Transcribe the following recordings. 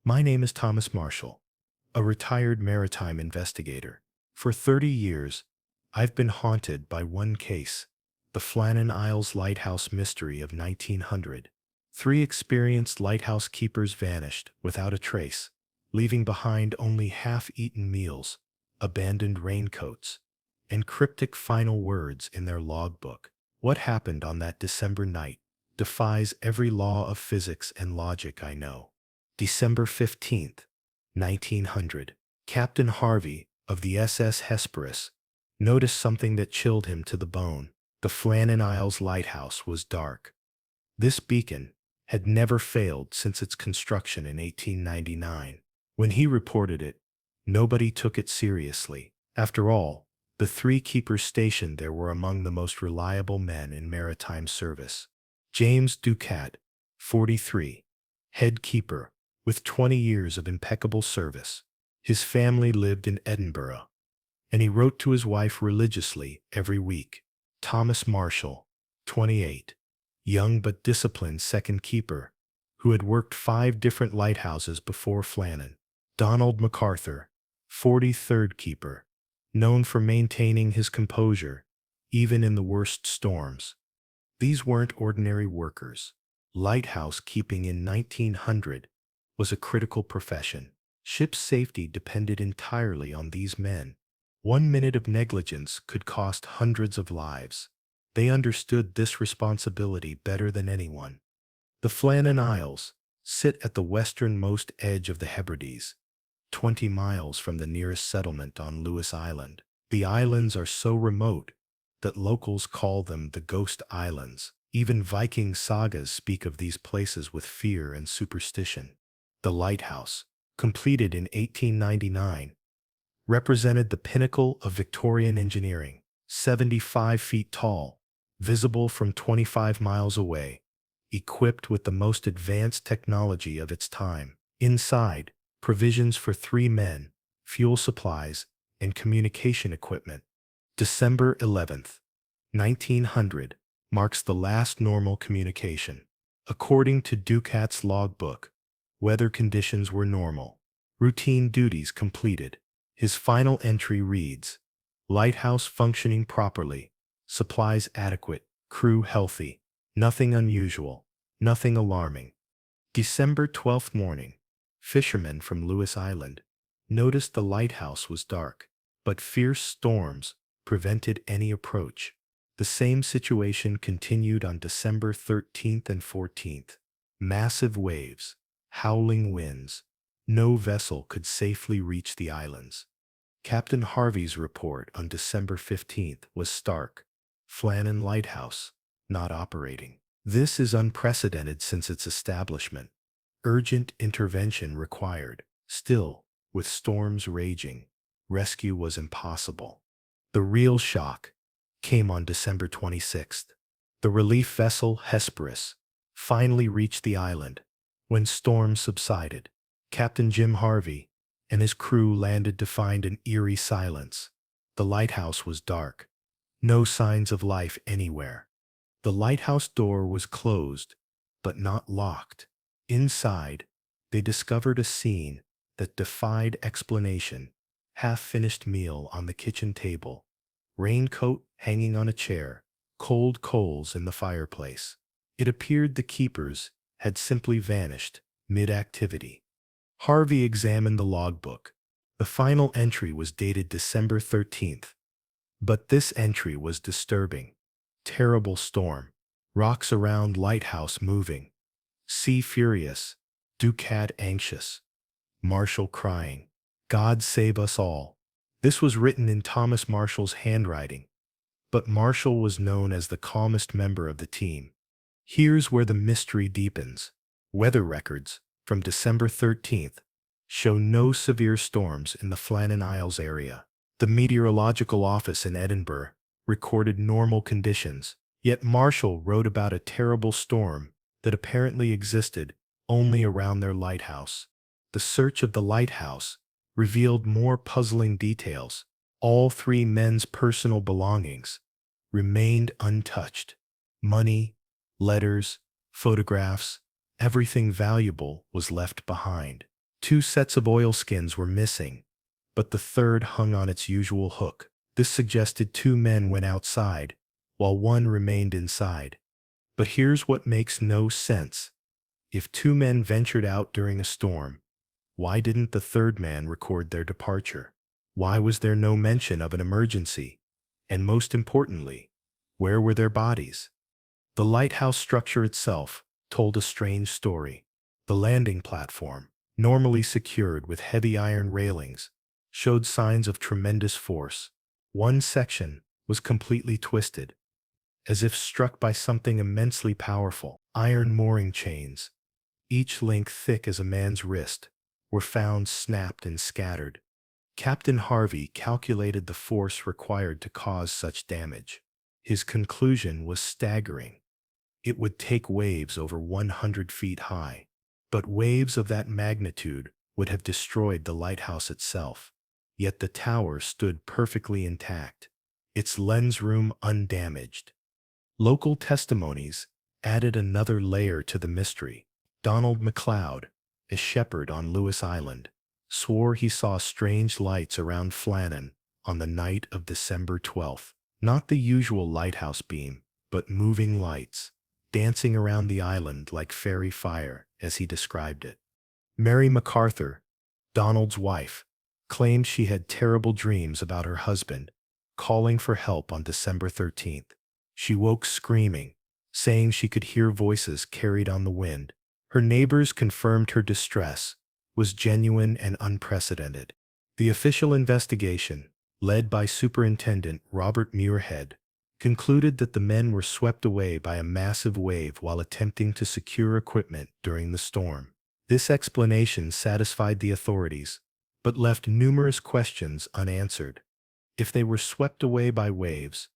My name is Thomas Marshall, a retired maritime investigator. For 30 years, I've been haunted by one case, the Flannan Isles lighthouse mystery of 1900. Three experienced lighthouse keepers vanished without a trace, leaving behind only half-eaten meals, abandoned raincoats, and cryptic final words in their logbook. What happened on that December night defies every law of physics and logic I know. December 15th, 1900. Captain Harvey of the SS Hesperus noticed something that chilled him to the bone. The Flannan Isles lighthouse was dark. This beacon had never failed since its construction in 1899. When he reported it, nobody took it seriously. After all, the three keepers stationed there were among the most reliable men in maritime service. James Ducat, 43, head keeper, with 20 years of impeccable service. His family lived in Edinburgh, and he wrote to his wife religiously every week. Thomas Marshall, 28, young but disciplined second keeper, who had worked 5 different lighthouses before Flannan. Donald MacArthur, 43rd keeper, known for maintaining his composure, even in the worst storms. These weren't ordinary workers. Lighthouse keeping in 1900 was a critical profession. Ship's safety depended entirely on these men. 1 minute of negligence could cost hundreds of lives. They understood this responsibility better than anyone. The Flannan Isles sit at the westernmost edge of the Hebrides, 20 miles from the nearest settlement on Lewis Island. The islands are so remote that locals call them the Ghost Islands. Even Viking sagas speak of these places with fear and superstition. The lighthouse, completed in 1899, represented the pinnacle of Victorian engineering, 75 feet tall, visible from 25 miles away, equipped with the most advanced technology of its time. Inside, provisions for 3 men, fuel supplies, and communication equipment. December 11th, 1900, marks the last normal communication. According to Ducat's logbook, weather conditions were normal. Routine duties completed. His final entry reads, "Lighthouse functioning properly, supplies adequate, crew healthy, nothing unusual, nothing alarming." December 12th morning, fishermen from Lewis Island noticed the lighthouse was dark, but fierce storms prevented any approach. The same situation continued on December 13th and 14th. Massive waves, howling winds. No vessel could safely reach the islands. Captain Harvey's report on December 15th was stark. Flannan Lighthouse, not operating. This is unprecedented since its establishment. Urgent intervention required. Still, with storms raging, rescue was impossible. The real shock came on December 26th. The relief vessel Hesperus finally reached the island. When storms subsided, Captain Jim Harvey and his crew landed to find an eerie silence. The lighthouse was dark. No signs of life anywhere. The lighthouse door was closed, but not locked. Inside, they discovered a scene that defied explanation. Half-finished meal on the kitchen table, raincoat hanging on a chair, cold coals in the fireplace. It appeared the keepers had simply vanished mid-activity. Harvey examined the logbook. The final entry was dated December 13th. But this entry was disturbing. Terrible storm. Rocks around lighthouse moving. Sea furious. Ducat anxious. Marshall crying. God save us all. This was written in Thomas Marshall's handwriting. But Marshall was known as the calmest member of the team. Here's where the mystery deepens. Weather records from December 13th show no severe storms in the Flannan Isles area. The meteorological office in Edinburgh recorded normal conditions, yet Marshall wrote about a terrible storm that apparently existed only around their lighthouse. The search of the lighthouse revealed more puzzling details. All 3 men's personal belongings remained untouched. Money, letters, photographs, everything valuable was left behind. 2 sets of oilskins were missing, but the third hung on its usual hook. This suggested 2 men went outside, while one remained inside. But here's what makes no sense. If 2 men ventured out during a storm, why didn't the third man record their departure? Why was there no mention of an emergency? And most importantly, where were their bodies? The lighthouse structure itself told a strange story. The landing platform, normally secured with heavy iron railings, showed signs of tremendous force. One section was completely twisted, as if struck by something immensely powerful. Iron mooring chains, each length thick as a man's wrist, were found snapped and scattered. Captain Harvey calculated the force required to cause such damage. His conclusion was staggering. It would take waves over 100 feet high, but waves of that magnitude would have destroyed the lighthouse itself. Yet the tower stood perfectly intact, its lens room undamaged. Local testimonies added another layer to the mystery. Donald McLeod, a shepherd on Lewis Island, swore he saw strange lights around Flannan on the night of December 12th. Not the usual lighthouse beam, but moving lights, dancing around the island like fairy fire, as he described it. Mary MacArthur, Donald's wife, claimed she had terrible dreams about her husband, calling for help on December 13th. She woke screaming, saying she could hear voices carried on the wind. Her neighbors confirmed her distress was genuine and unprecedented. The official investigation, led by Superintendent Robert Muirhead, concluded that the men were swept away by a massive wave while attempting to secure equipment during the storm. This explanation satisfied the authorities, but left numerous questions unanswered. If they were swept away by waves,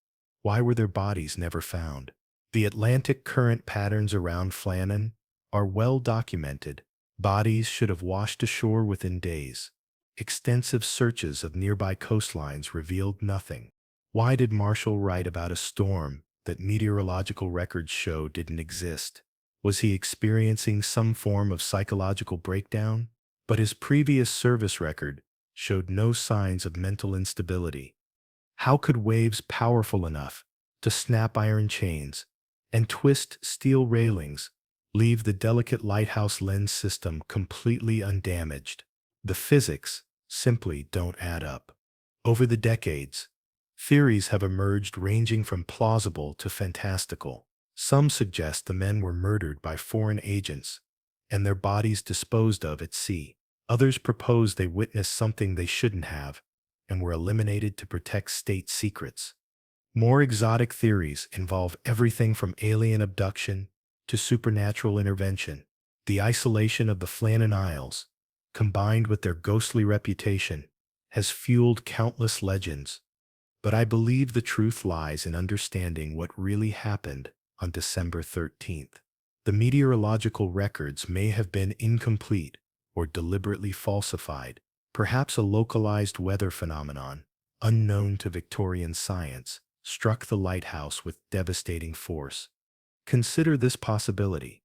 why were their bodies never found? The Atlantic current patterns around Flannan are well documented. Bodies should have washed ashore within days. Extensive searches of nearby coastlines revealed nothing. Why did Marshall write about a storm that meteorological records show didn't exist? Was he experiencing some form of psychological breakdown? But his previous service record showed no signs of mental instability. How could waves powerful enough to snap iron chains and twist steel railings leave the delicate lighthouse lens system completely undamaged? The physics simply don't add up. Over the decades, theories have emerged ranging from plausible to fantastical. Some suggest the men were murdered by foreign agents and their bodies disposed of at sea. Others propose they witnessed something they shouldn't have and were eliminated to protect state secrets. More exotic theories involve everything from alien abduction to supernatural intervention. The isolation of the Flannan Isles, combined with their ghostly reputation, has fueled countless legends. But I believe the truth lies in understanding what really happened on December 13th. The meteorological records may have been incomplete or deliberately falsified. Perhaps a localized weather phenomenon, unknown to Victorian science, struck the lighthouse with devastating force. Consider this possibility.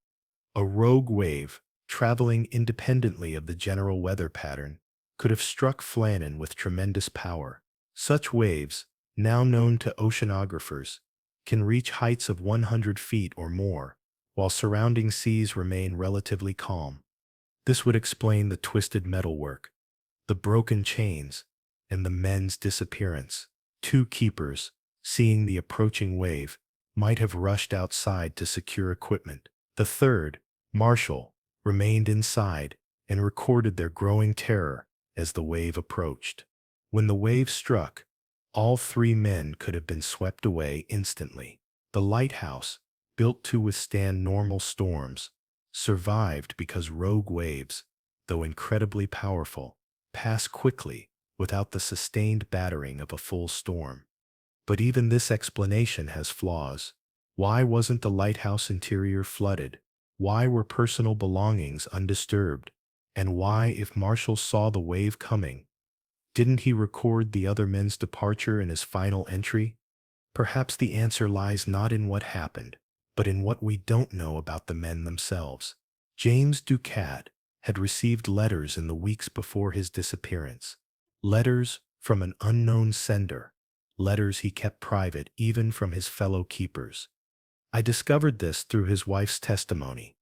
A rogue wave, traveling independently of the general weather pattern, could have struck Flannan with tremendous power. Such waves, now known to oceanographers, can reach heights of 100 feet or more, while surrounding seas remain relatively calm. This would explain the twisted metalwork, the broken chains, and the men's disappearance. 2 keepers, seeing the approaching wave, might have rushed outside to secure equipment. The third, Marshall, remained inside and recorded their growing terror as the wave approached. When the wave struck, all 3 men could have been swept away instantly. The lighthouse, built to withstand normal storms, survived because rogue waves, though incredibly powerful, pass quickly without the sustained battering of a full storm. But even this explanation has flaws. Why wasn't the lighthouse interior flooded? Why were personal belongings undisturbed? And why, if Marshall saw the wave coming, didn't he record the other men's departure in his final entry? Perhaps the answer lies not in what happened, but in what we don't know about the men themselves. James Ducat had received letters in the weeks before his disappearance. Letters from an unknown sender. Letters he kept private even from his fellow keepers. I discovered this through his wife's testimony,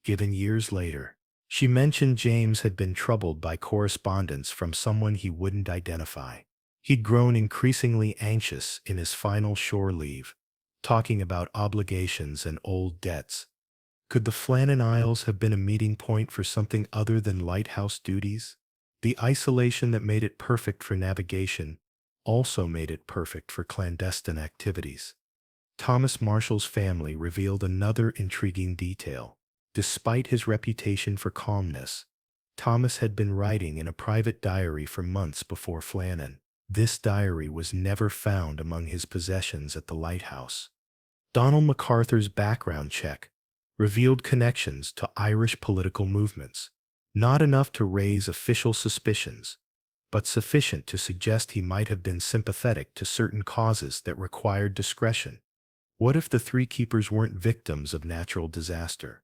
given years later. She mentioned James had been troubled by correspondence from someone he wouldn't identify. He'd grown increasingly anxious in his final shore leave, talking about obligations and old debts. Could the Flannan Isles have been a meeting point for something other than lighthouse duties? The isolation that made it perfect for navigation also made it perfect for clandestine activities. Thomas Marshall's family revealed another intriguing detail. Despite his reputation for calmness, Thomas had been writing in a private diary for months before Flannan. This diary was never found among his possessions at the lighthouse. Donald MacArthur's background check revealed connections to Irish political movements, not enough to raise official suspicions, but sufficient to suggest he might have been sympathetic to certain causes that required discretion. What if the three keepers weren't victims of natural disaster,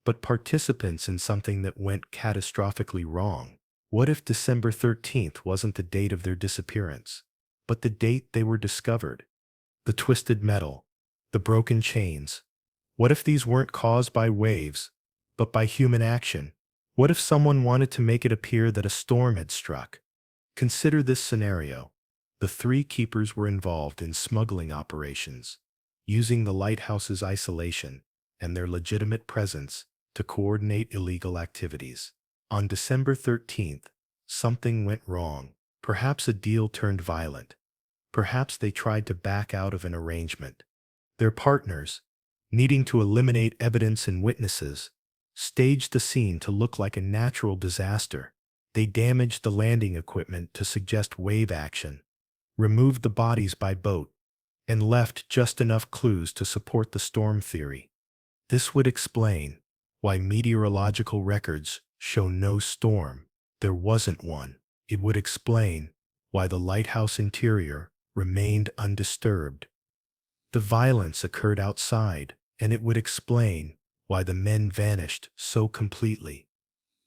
but participants in something that went catastrophically wrong? What if December 13th wasn't the date of their disappearance, but the date they were discovered? The twisted metal, the broken chains. What if these weren't caused by waves, but by human action? What if someone wanted to make it appear that a storm had struck? Consider this scenario. The three keepers were involved in smuggling operations, using the lighthouse's isolation and their legitimate presence to coordinate illegal activities. On December 13th, something went wrong. Perhaps a deal turned violent. Perhaps they tried to back out of an arrangement. Their partners, needing to eliminate evidence and witnesses, staged the scene to look like a natural disaster. They damaged the landing equipment to suggest wave action, removed the bodies by boat, and left just enough clues to support the storm theory. This would explain why meteorological records show no storm. There wasn't one. It would explain why the lighthouse interior remained undisturbed. The violence occurred outside, and it would explain why the men vanished so completely.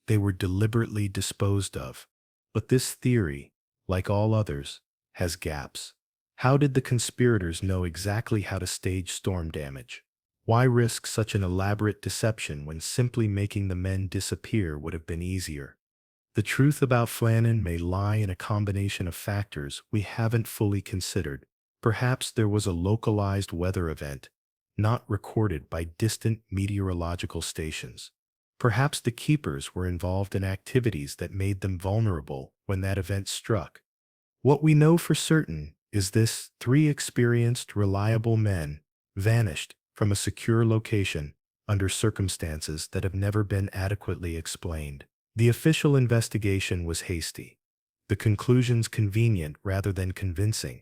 They were deliberately disposed of. But this theory, like all others, has gaps. How did the conspirators know exactly how to stage storm damage? Why risk such an elaborate deception when simply making the men disappear would have been easier? The truth about Flannan may lie in a combination of factors we haven't fully considered. Perhaps there was a localized weather event, not recorded by distant meteorological stations. Perhaps the keepers were involved in activities that made them vulnerable when that event struck. What we know for certain is this: three experienced, reliable men vanished from a secure location under circumstances that have never been adequately explained. The official investigation was hasty, the conclusions convenient rather than convincing.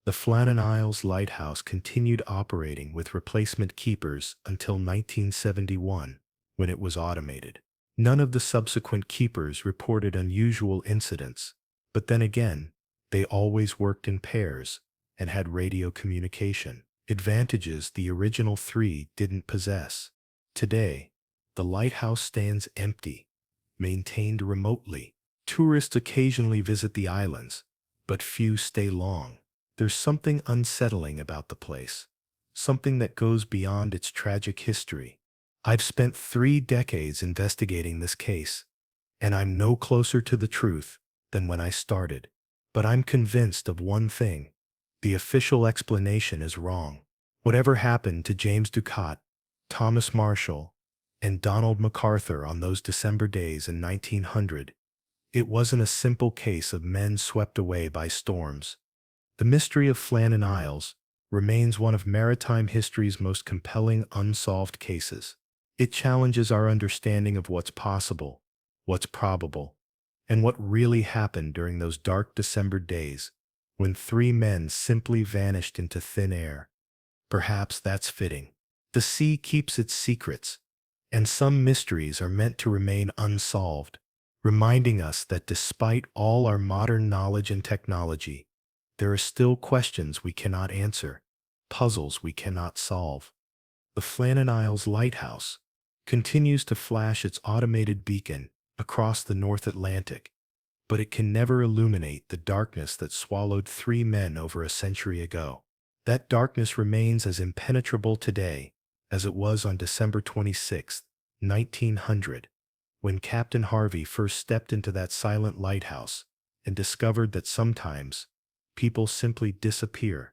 The Flannan Isles Lighthouse continued operating with replacement keepers until 1971, when it was automated. None of the subsequent keepers reported unusual incidents, but then again, they always worked in pairs and had radio communication, advantages the original three didn't possess. Today, the lighthouse stands empty, maintained remotely. Tourists occasionally visit the islands, but few stay long. There's something unsettling about the place, something that goes beyond its tragic history. I've spent 3 decades investigating this case, and I'm no closer to the truth than when I started. But I'm convinced of one thing: the official explanation is wrong. Whatever happened to James Ducat, Thomas Marshall, and Donald MacArthur on those December days in 1900, it wasn't a simple case of men swept away by storms. The mystery of Flannan Isles remains one of maritime history's most compelling unsolved cases. It challenges our understanding of what's possible, what's probable, and what really happened during those dark December days when 3 men simply vanished into thin air. Perhaps that's fitting. The sea keeps its secrets, and some mysteries are meant to remain unsolved, reminding us that despite all our modern knowledge and technology, there are still questions we cannot answer, puzzles we cannot solve. The Flannan Isles Lighthouse continues to flash its automated beacon, across the North Atlantic, but it can never illuminate the darkness that swallowed 3 men over a century ago. That darkness remains as impenetrable today as it was on December 26, 1900, when Captain Harvey first stepped into that silent lighthouse and discovered that sometimes people simply disappear